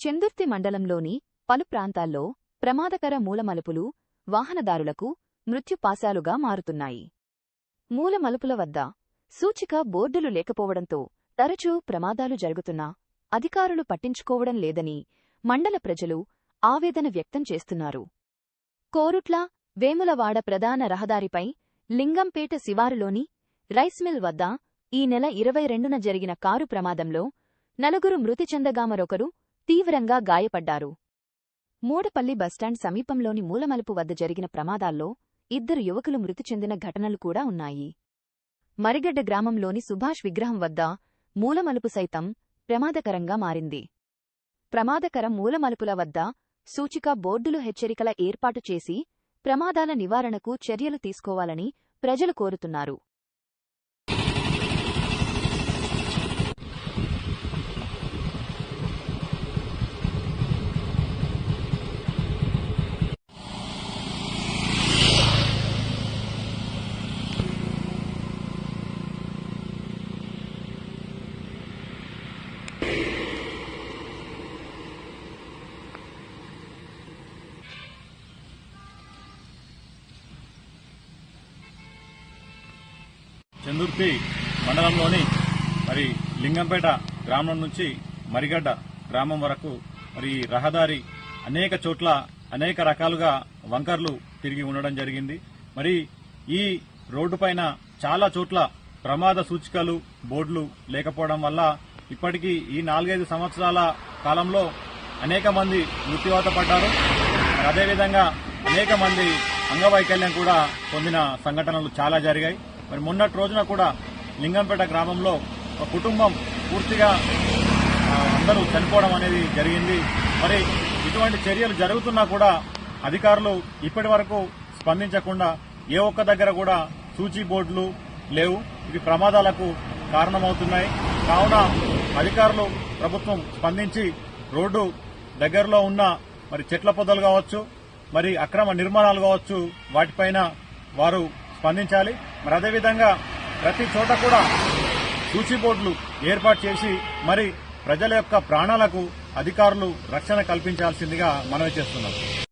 చెందుర్తి మండలంలోని పలు ప్రాంతాల్లో ప్రమాదకర మూలమలుపులు వాహనదారులకు మృత్యుపాశాలుగా మారుతున్నాయి. మూలమలుపుల వద్ద సూచిక బోర్డులు లేకపోవడంతో తరచూ ప్రమాదాలు జరుగుతున్నా అధికారులు పట్టించుకోవడం లేదని మండల ప్రజలు ఆవేదన వ్యక్తం చేస్తున్నారు. కోరుట్ల వేములవాడ ప్రధాన రహదారిపై లింగంపేట శివారులోని రైస్ మిల్ వద్ద ఈ నెల 22న జరిగిన కారు ప్రమాదంలో 4 మృతి చెందగా మరొకరు తీవ్రంగా గాయపడ్డారు. మూడపల్లి బస్టాండ్ సమీపంలోని మూలమలుపు వద్ద జరిగిన ప్రమాదాల్లో 2 యువకులు మృతి చెందిన ఘటనలు కూడా ఉన్నాయి. మరిగడ్డ గ్రామంలోని సుభాష్ విగ్రహం వద్ద మూలమలుపు సైతం ప్రమాదకరంగా మారింది. ప్రమాదకర మూలమలుపుల వద్ద సూచిక బోర్డులు హెచ్చరికల ఏర్పాటు చేసి ప్రమాదాల నివారణకు చర్యలు తీసుకోవాలని ప్రజలు కోరుతున్నారు. చెందుర్తి మండలంలోని లింగంపేట గ్రామం నుంచి మరిగడ్డ గ్రామం వరకు రహదారి అనేక చోట్ల అనేక రకాలుగా వంకర్లు తిరిగి ఉండడం జరిగింది. ఈ రోడ్డు పైన చాలా చోట్ల ప్రమాద సూచికలు బోర్డులు లేకపోవడం వల్ల ఇప్పటికీ ఈ 4-5 సంవత్సరాల కాలంలో అనేక మంది మృత్యువాత పడ్డారు. అదేవిధంగా అనేక మంది అంగవైకల్యం కూడా పొందిన సంఘటనలు చాలా జరిగాయి. మొన్నటి రోజున కూడా లింగంపేట గ్రామంలో ఒక కుటుంబం పూర్తిగా అందరూ చనిపోవడం అనేది జరిగింది. ఇటువంటి చర్యలు జరుగుతున్నా కూడా అధికారులు ఇప్పటి వరకు స్పందించకుండా ఏ ఒక్క దగ్గర కూడా సూచీ బోర్డులు లేవు. ఇవి ప్రమాదాలకు కారణమవుతున్నాయి. కావున అధికారులు ప్రభుత్వం స్పందించి రోడ్డు దగ్గరలో ఉన్న చెట్ల పొదలు కావచ్చు, అక్రమ నిర్మాణాలు కావచ్చు, వాటిపైన వారు స్పందించాలి. అదేవిధంగా ప్రతి చోట కూడా సూచీ బోర్డులు ఏర్పాటు చేసి ప్రజల యొక్క ప్రాణాలకు అధికారులు రక్షణ కల్పించాల్సిందిగా మనవి చేస్తున్నారు.